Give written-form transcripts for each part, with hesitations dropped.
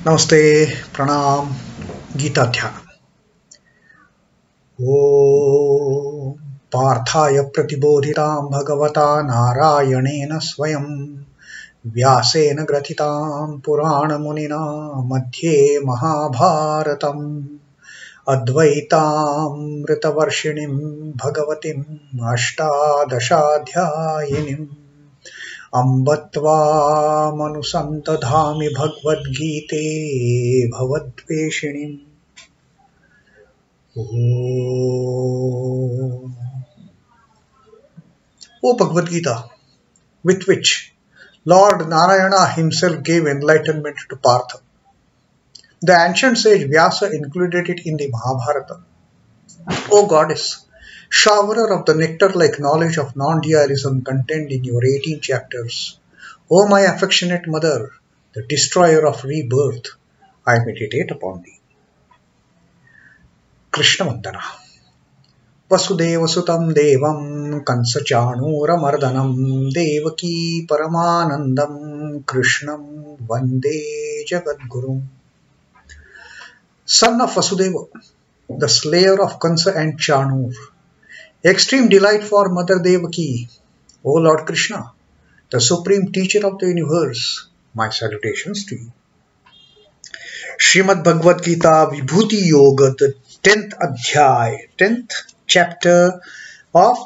Namaste, Pranam, Gita Dhyanam. Om Parthaya Pratibodhitam Bhagavata Narayanena Swayam Vyasena Gratitam Purana Munina Madhye Mahabharatam Advaitam Ritavarshinim Bhagavatim Ashtadashadhyayinim Ambatva manusantadhami Bhagavad Gite Bhavadveshinim. O Bhagavad Gita, with which Lord Narayana himself gave enlightenment to Partha. The ancient sage Vyasa included it in the Mahabharata. O Goddess, showerer of the nectar-like knowledge of non-dualism contained in your 18 chapters, O my affectionate mother, the destroyer of rebirth, I meditate upon thee. Krishna Vandana. Vasudeva Sutam Devam Kansachanura Mardanam Devaki Paramanandam Krishnam Vande Jagadgurum. Son of Vasudeva, the slayer of Kansa and Chanur, extreme delight for Mother Devaki, O Lord Krishna, the supreme teacher of the universe, my salutations to you. Srimad Bhagavad Gita Vibhuti Yoga, the 10th adhyātma, 10th chapter of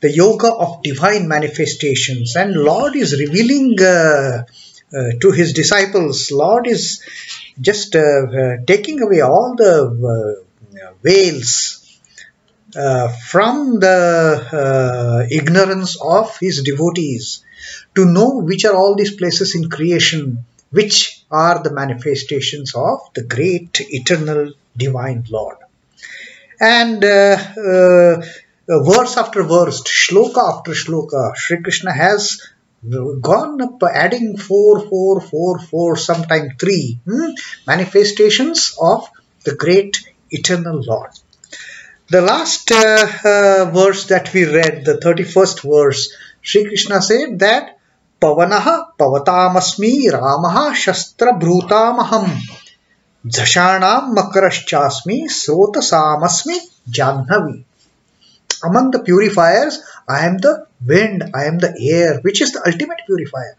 the yoga of divine manifestations, and Lord is revealing to his disciples. Lord is just taking away all the veils from the ignorance of his devotees, to know which are all these places in creation, which are the manifestations of the great eternal divine Lord. And verse after verse, shloka after shloka, Sri Krishna has gone up adding 4, sometime 3 manifestations of the great eternal Lord. The last verse that we read, the 31st verse, Sri Krishna said that Pavanaha Pavatāmasmi Ramaha Shastra Bhrutamaham Dhashanam Makaraschasmi Srotasamasmi Jahnavi. Among the purifiers, I am the wind, I am the air, which is the ultimate purifier,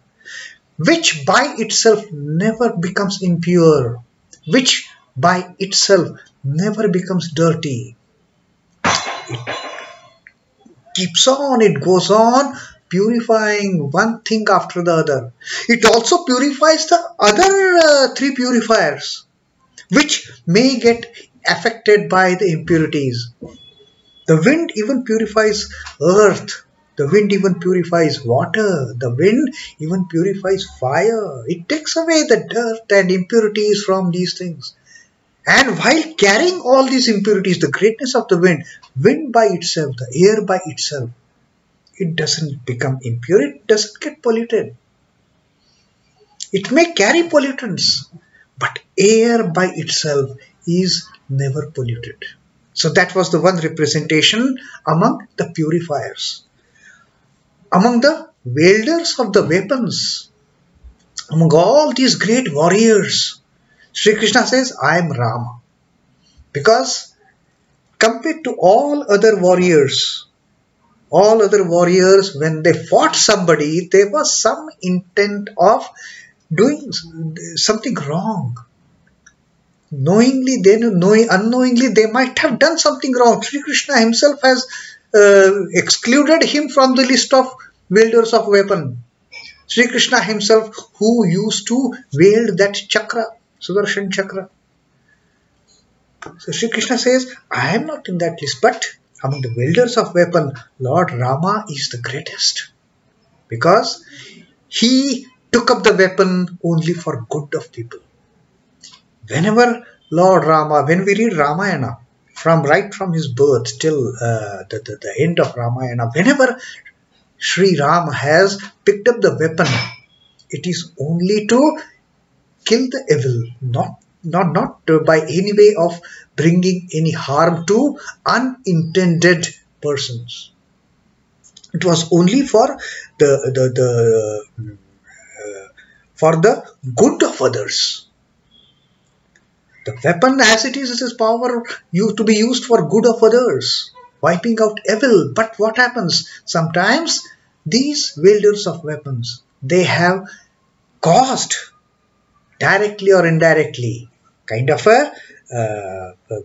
which by itself never becomes impure, which by itself never becomes dirty. It keeps on, it goes on purifying one thing after the other. It also purifies the other 3 purifiers, which may get affected by the impurities. The wind even purifies earth. The wind even purifies water. The wind even purifies fire. It takes away the dirt and impurities from these things. And while carrying all these impurities, the greatness of the wind by itself, the air by itself, it doesn't become impure, it doesn't get polluted. It may carry pollutants, but air by itself is never polluted. So that was the one representation among the purifiers. Among the wielders of the weapons, among all these great warriors, Sri Krishna says, I am Rama. Because compared to all other warriors, when they fought somebody, there was some intent of doing something wrong. Knowingly, unknowingly, they might have done something wrong. Sri Krishna himself has excluded him from the list of wielders of weapon. Sri Krishna himself, who used to wield that chakra, Sudarshan chakra. So Sri Krishna says, I am not in that list, but among the wielders of weapon, Lord Rama is the greatest, because he took up the weapon only for good of people. Whenever Lord Rama, when we read Ramayana, right from his birth till the end of Ramayana, whenever Sri Rama has picked up the weapon, it is only to kill the evil, not by any way of bringing any harm to unintended persons. It was only for the good of others. The weapon as it is power to be used for good of others, wiping out evil. But what happens? Sometimes these wielders of weapons, they have caused, directly or indirectly, kind of a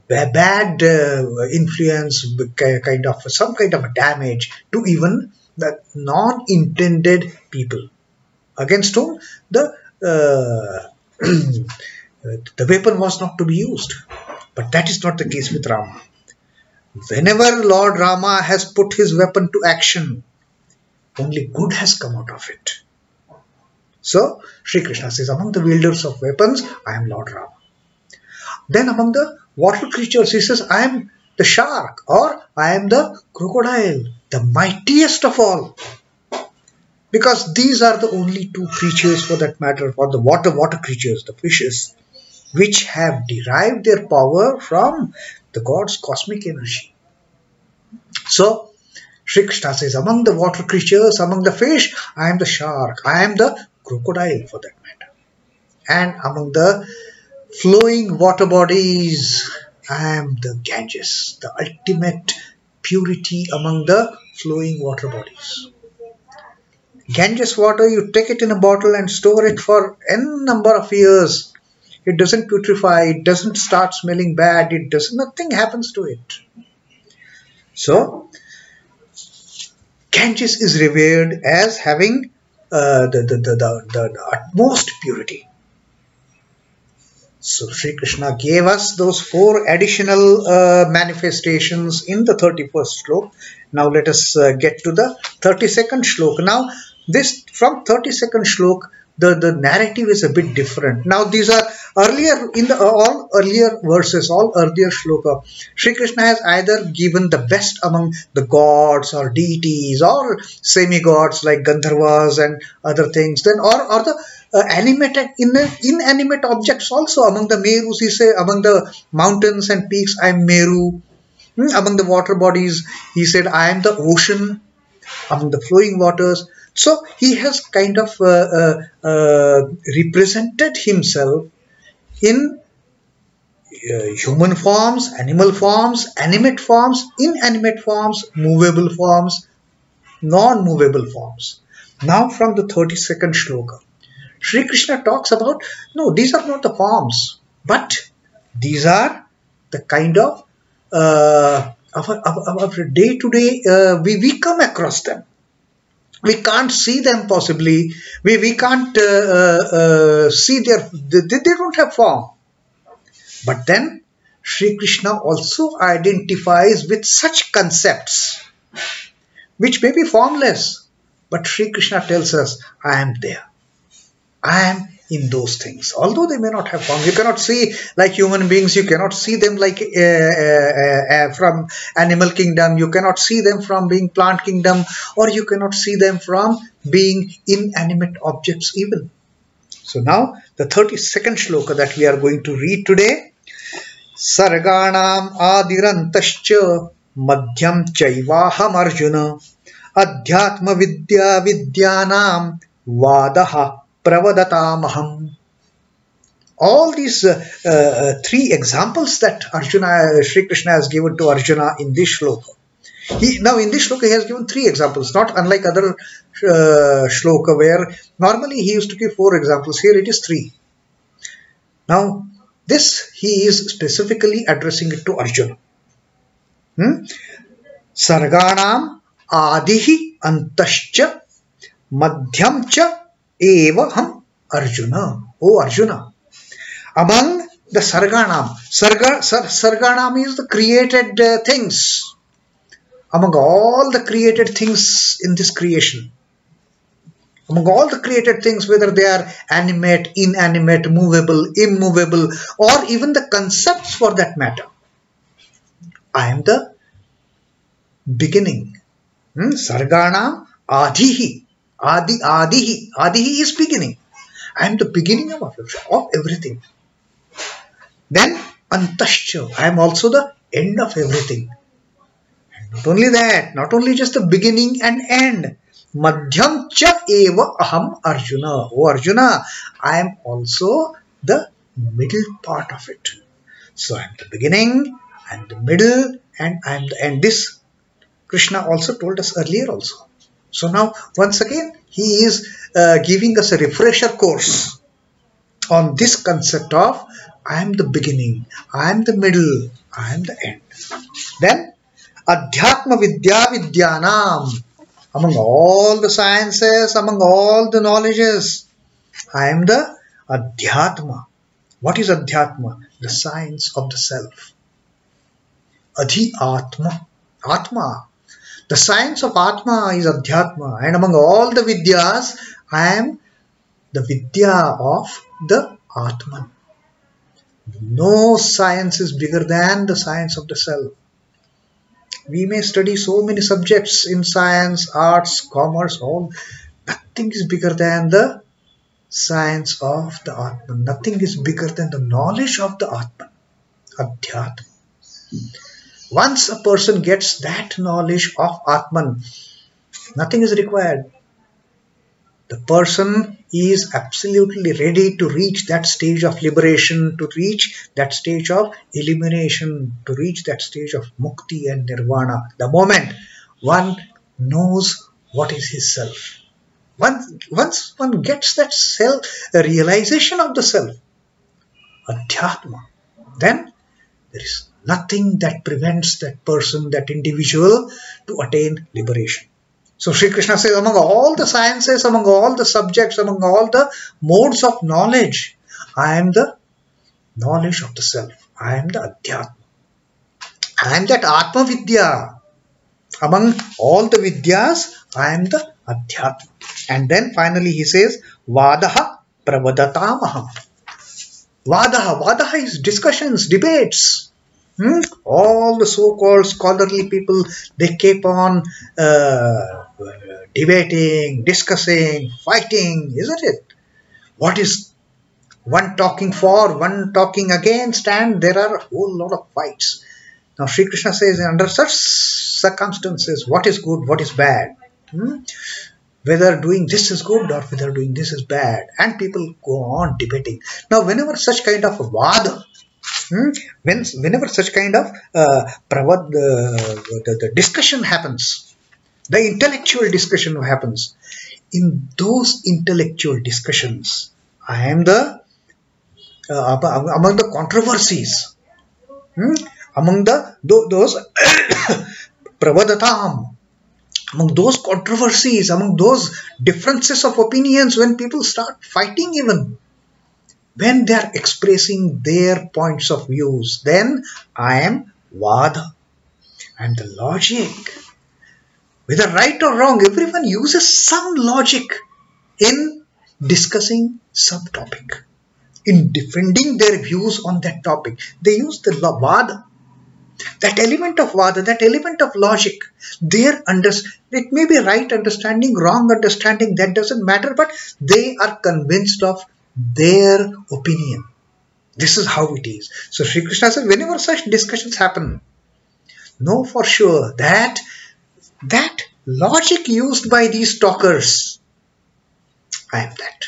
bad influence, some kind of damage to even the non-intended people against whom the weapon was not to be used. But that is not the case with Rama. Whenever Lord Rama has put his weapon to action, only good has come out of it. So Sri Krishna says, among the wielders of weapons, I am Lord Rama. Then among the water creatures, he says, I am the shark, or I am the crocodile, the mightiest of all. Because these are the only two creatures, for that matter, for the water creatures, the fishes, which have derived their power from the God's cosmic energy. So Sri Krishna says, among the water creatures, among the fish, I am the shark, I am the crocodile, for that matter. And among the flowing water bodies, I am the Ganges, the ultimate purity among the flowing water bodies. Ganges water, you take it in a bottle and store it for n number of years. It doesn't putrefy, it doesn't start smelling bad, nothing happens to it. So Ganges is revered as having the utmost purity. So Sri Krishna gave us those 4 additional manifestations in the 31st shloka. Now let us get to the 32nd shloka. Now this, from 32nd shloka, the narrative is a bit different. Now these are earlier, in the all earlier verses, all earlier shloka, Sri Krishna has either given the best among the gods or deities or semi-gods like Gandharvas and other things, then or the inanimate objects also. Among the Merus, he said, among the mountains and peaks, I am Meru. Among the water bodies, he said, I am the ocean. Among the flowing waters. So he has kind of represented himself in human forms, animal forms, animate forms, inanimate forms, movable forms, non-movable forms. Now from the 32nd shloka, Sri Krishna talks about, no, these are not the forms, but these are the kind of day-to-day, we come across them. We can't see them possibly. We can't see they don't have form. But then Sri Krishna also identifies with such concepts which may be formless. But Sri Krishna tells us, I am there. I am in those things. Although they may not have form. You cannot see like human beings. You cannot see them like from animal kingdom. You cannot see them from being plant kingdom. Or you cannot see them from being inanimate objects even. So now the 32nd shloka that we are going to read today. Sargāṇām ādir antaśh madhyaṁ chaivāham Arjuna adhyātma-vidyā vidyānāṁ vādaḥ pravadatām aham. All these 3 examples that Sri Krishna has given to Arjuna in this shloka. Now in this shloka he has given 3 examples, not unlike other shloka where normally he used to give 4 examples. Here it is 3. Now this he is specifically addressing it to Arjuna. Sargāṇām ādihi antaśh madhyaṁ evaham Arjuna. O Arjuna, among the sargāṇām, sargāṇām is the created things. Among all the created things in this creation, among all the created things, whether they are animate, inanimate, movable, immovable, or even the concepts for that matter, I am the beginning. Sargāṇām ādihi. Adihi is beginning. I am the beginning of everything. Then antaśh, I am also the end of everything. And not only that, not only just the beginning and end. Madhyaṁ cha eva aham Arjuna. O Arjuna, I am also the middle part of it. So I am the beginning, I am the middle, and I am the end. This Krishna also told us earlier also. So now once again he is giving us a refresher course on this concept of I am the beginning, I am the middle, I am the end. Then adhyātma-vidyā vidyānāṁ. Among all the sciences, among all the knowledges, I am the adhyātma. What is adhyātma? The science of the self. Adhyātma. Atma. The science of Atma is adhyātma. And among all the vidyas, I am the vidya of the Atman. No science is bigger than the science of the self. We may study so many subjects in science, arts, commerce, all. Nothing is bigger than the science of the Atman. Nothing is bigger than the knowledge of the Atman. Adhyātma. Once a person gets that knowledge of Atman, nothing is required. The person is absolutely ready to reach that stage of liberation, to reach that stage of elimination, to reach that stage of mukti and nirvana. The moment one knows what is his self. Once one gets that self, a realization of the self, adhyātma, then there is nothing that prevents that person, that individual, to attain liberation. So Sri Krishna says, among all the sciences, among all the subjects, among all the modes of knowledge, I am the knowledge of the self. I am the adhyātma. I am that atma-vidyā. Among all the vidyas, I am the adhyātma. And then finally he says, vādaḥ pravadatām aham. Vādaḥ is discussions, debates. All the so-called scholarly people, they keep on debating, discussing, fighting, isn't it? What is one talking for, one talking against, and there are a whole lot of fights. Now Sri Krishna says, under such circumstances, what is good, what is bad? Whether doing this is good or whether doing this is bad. And people go on debating. Now whenever such kind of vāda, whenever such kind of the discussion happens, the intellectual discussion happens, in those intellectual discussions, I am the among the controversies, among those pravadatām, among those controversies, among those differences of opinions, when people start fighting, even when they are expressing their points of views, then I am vāda. I am the logic. Whether right or wrong, everyone uses some logic in discussing some topic, in defending their views on that topic. They use the vāda. That element of vāda, that element of logic, it may be right understanding, wrong understanding, that doesn't matter, but they are convinced of their opinion. This is how it is. So Sri Krishna said, whenever such discussions happen, know for sure that that logic used by these talkers, I am that.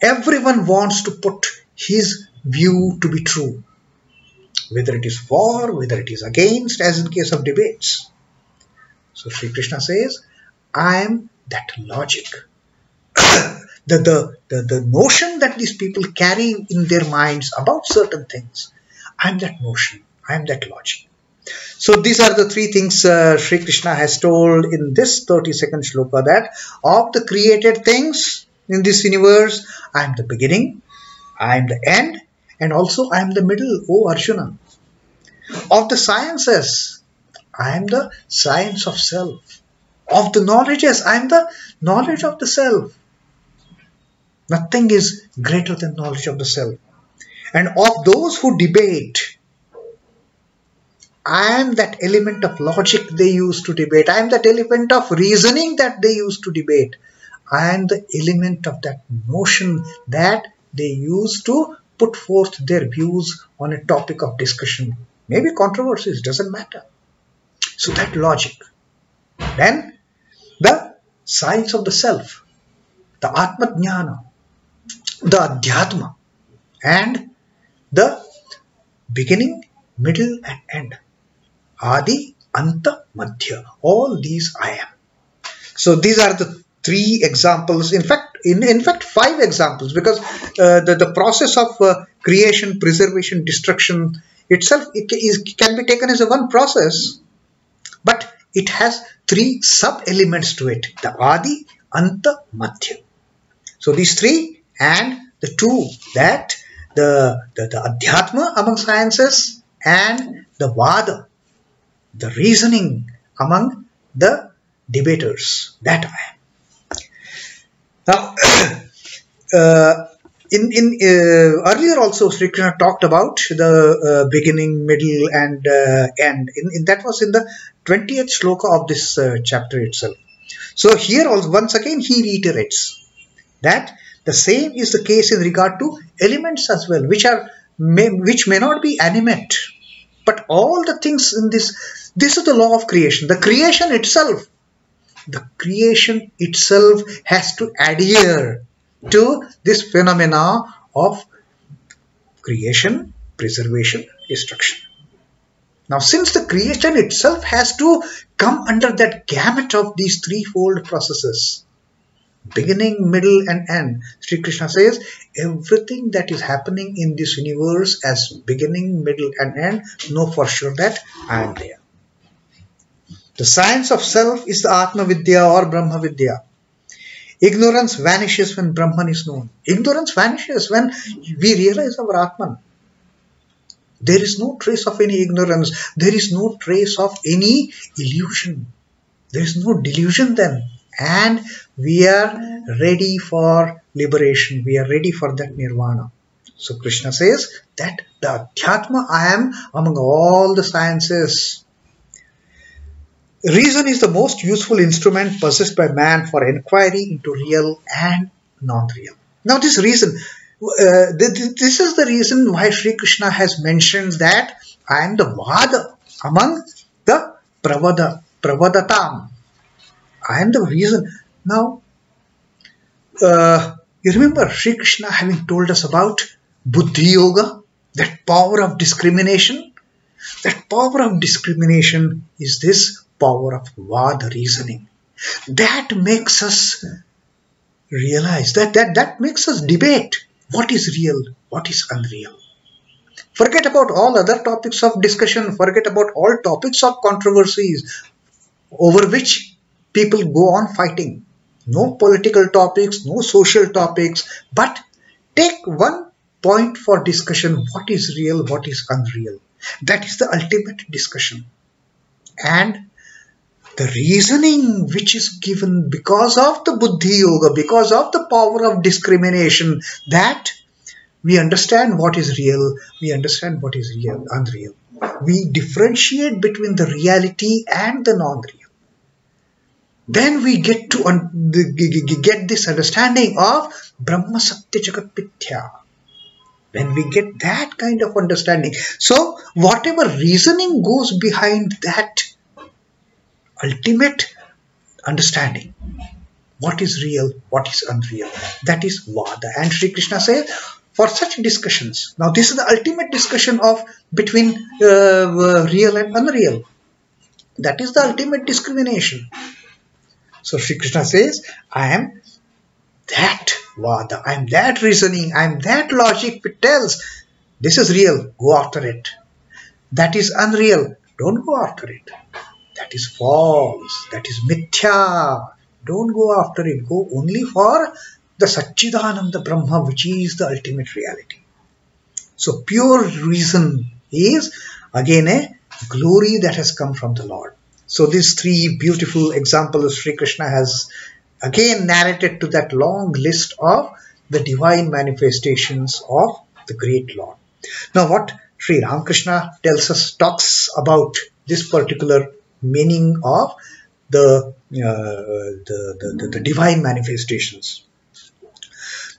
Everyone wants to put his view to be true, whether it is for, whether it is against, as in case of debates. So Sri Krishna says, I am that logic. The notion that these people carry in their minds about certain things, I am that notion, I am that logic. So these are the three things Sri Krishna has told in this 32nd shloka, that of the created things in this universe, I am the beginning, I am the end, and also I am the middle, O Arjuna. Of the sciences, I am the science of self. Of the knowledges, I am the knowledge of the self. Nothing is greater than knowledge of the self. And of those who debate, I am that element of logic they use to debate. I am that element of reasoning that they use to debate. I am the element of that notion that they use to put forth their views on a topic of discussion. Maybe controversies, doesn't matter. So that logic. Then the science of the self, the atma-jnana, the adhyātma, and the beginning, middle and end. Ādi, anta, madhya. All these I am. So these are the three examples. In fact, five examples, because the process of creation, preservation, destruction itself can be taken as a one process, but it has three sub-elements to it: the Ādi, anta, madhya. So these three, and the two, that the adhyātma among sciences, and the vādaḥ, the reasoning among the debaters, that I am. Now, earlier also Sri Krishna talked about the beginning, middle and end. That was in the 20th shloka of this chapter itself. So here also once again he reiterates that the same is the case in regard to elements as well, which may not be animate, but all the things in this is the law of creation. The creation itself has to adhere to this phenomena of creation, preservation, destruction. Now, since the creation itself has to come under that gamut of these threefold processes, beginning, middle and end, Sri Krishna says everything that is happening in this universe as beginning, middle and end, know for sure that I am there. The science of self is the adhyātma-vidyā or Brahma-vidyā. Ignorance vanishes when Brahman is known. Ignorance vanishes when we realize our Atman. There is no trace of any ignorance. There is no trace of any illusion. There is no delusion then. And we are ready for liberation. We are ready for that nirvana. So Krishna says that the adhyātma I am among all the sciences. Reason is the most useful instrument possessed by man for inquiry into real and non-real. Now this reason, this is the reason why Sri Krishna has mentioned that I am the vādaḥ among the pravadatām. I am the reason. Now, you remember Sri Krishna having told us about buddhi yoga, that power of discrimination. That power of discrimination is this power of vādaḥ, reasoning. That makes us realize, that makes us debate what is real, what is unreal. Forget about all other topics of discussion, forget about all topics of controversies over which people go on fighting. No political topics, no social topics, but take one point for discussion: what is real, what is unreal. That is the ultimate discussion. And the reasoning which is given because of the buddhi yoga, because of the power of discrimination, that we understand what is real, we understand what is real, unreal. We differentiate between the reality and the non-real. Then we get to get this understanding of Brahma Satya Jagat Mithya. When we get that kind of understanding, so whatever reasoning goes behind that ultimate understanding, what is real, what is unreal, that is vādaḥ. And Sri Krishna says, for such discussions, now this is the ultimate discussion of between real and unreal. That is the ultimate discrimination. So Sri Krishna says, I am that vādaḥ, I am that reasoning, I am that logic which tells this is real, go after it. That is unreal, don't go after it. That is false, that is mithya, don't go after it, go only for the Satchidananda Brahma, which is the ultimate reality. So pure reason is again a glory that has come from the Lord. So these three beautiful examples Sri Krishna has again narrated to that long list of the divine manifestations of the great Lord. Now what Sri Ramakrishna tells us, talks about this particular meaning of the divine manifestations.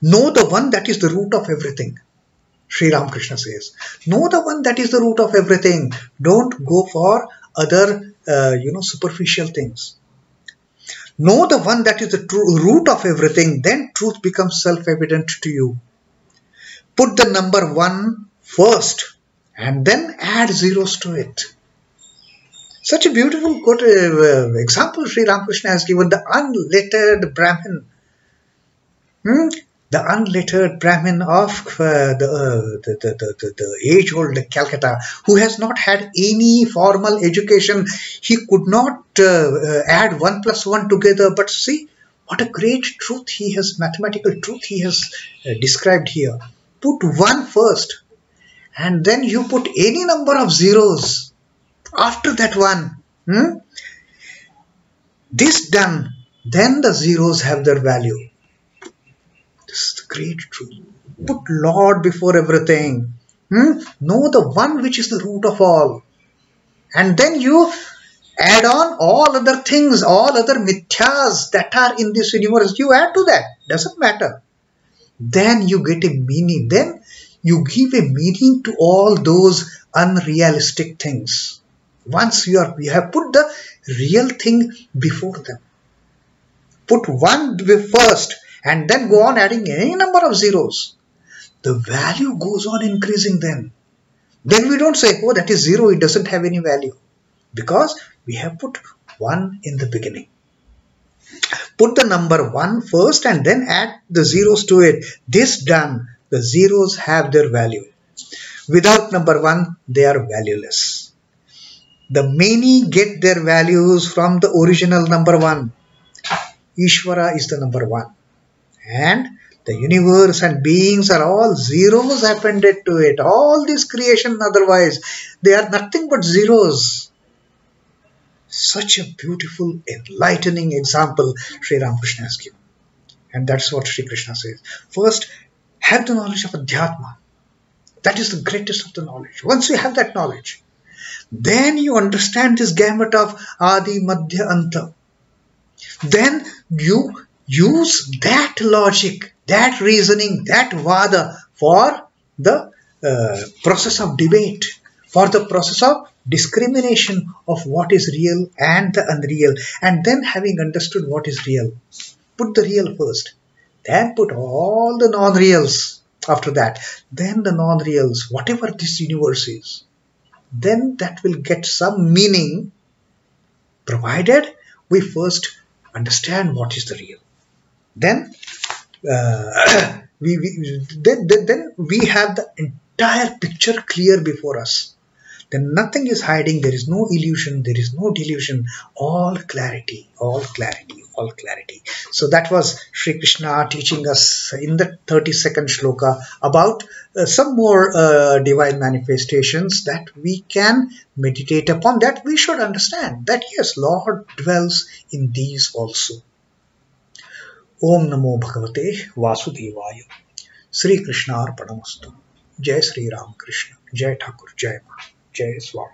Know the one that is the root of everything. Sri Ramakrishna says, know the one that is the root of everything. Don't go for other superficial things. Know the one that is the true root of everything, then truth becomes self-evident to you. Put the number one first and then add zeros to it. Such a beautiful good example Sri Ramakrishna has given, the unlettered Brahmin. The unlettered Brahmin of the age-old Calcutta, who has not had any formal education. He could not add 1 plus 1 together, but see what a great truth he has, mathematical truth he has described here. Put 1 first, and then you put any number of zeros after that 1. This done, then the zeros have their value. This is the great truth. Put Lord before everything. Know the one which is the root of all. And then you add on all other things, all other mithyas that are in this universe. You add to that. Doesn't matter. Then you get a meaning. Then you give a meaning to all those unrealistic things. Once you have put the real thing before them. Put 1 first and then go on adding any number of zeros. The value goes on increasing then. Then we don't say, oh, that is 0, it doesn't have any value. Because we have put 1 in the beginning. Put the number 1 first and then add the zeros to it. This done, the zeros have their value. Without number 1, they are valueless. The many get their values from the original number 1. Ishvara is the number 1. And the universe and beings are all zeros appended to it. All this creation otherwise, they are nothing but zeros. Such a beautiful, enlightening example Sri Ramakrishna has given. And that's what Sri Krishna says. First, have the knowledge of adhyātma. That is the greatest of the knowledge. Once you have that knowledge, then you understand this gamut of ādir, madhyaṁ, antaśh. Then you use that logic, that reasoning, that vādaḥ for the process of debate, for the process of discrimination of what is real and the unreal. And then having understood what is real, put the real first, then put all the non-reals after that, then the non-reals, whatever this universe is, then that will get some meaning, provided we first understand what is the real. Then we have the entire picture clear before us. Then nothing is hiding, there is no illusion, there is no delusion, all clarity, all clarity, all clarity. So that was Sri Krishna teaching us in the 32nd shloka about some more divine manifestations that we can meditate upon, that we should understand that yes, Lord dwells in these also. Om Namo Bhagavate Vasudevaya. Sri Krishna Arpanamastu. Jai Sri Ram Krishna. Jai Thakur. Jai Ma. Jai Swami.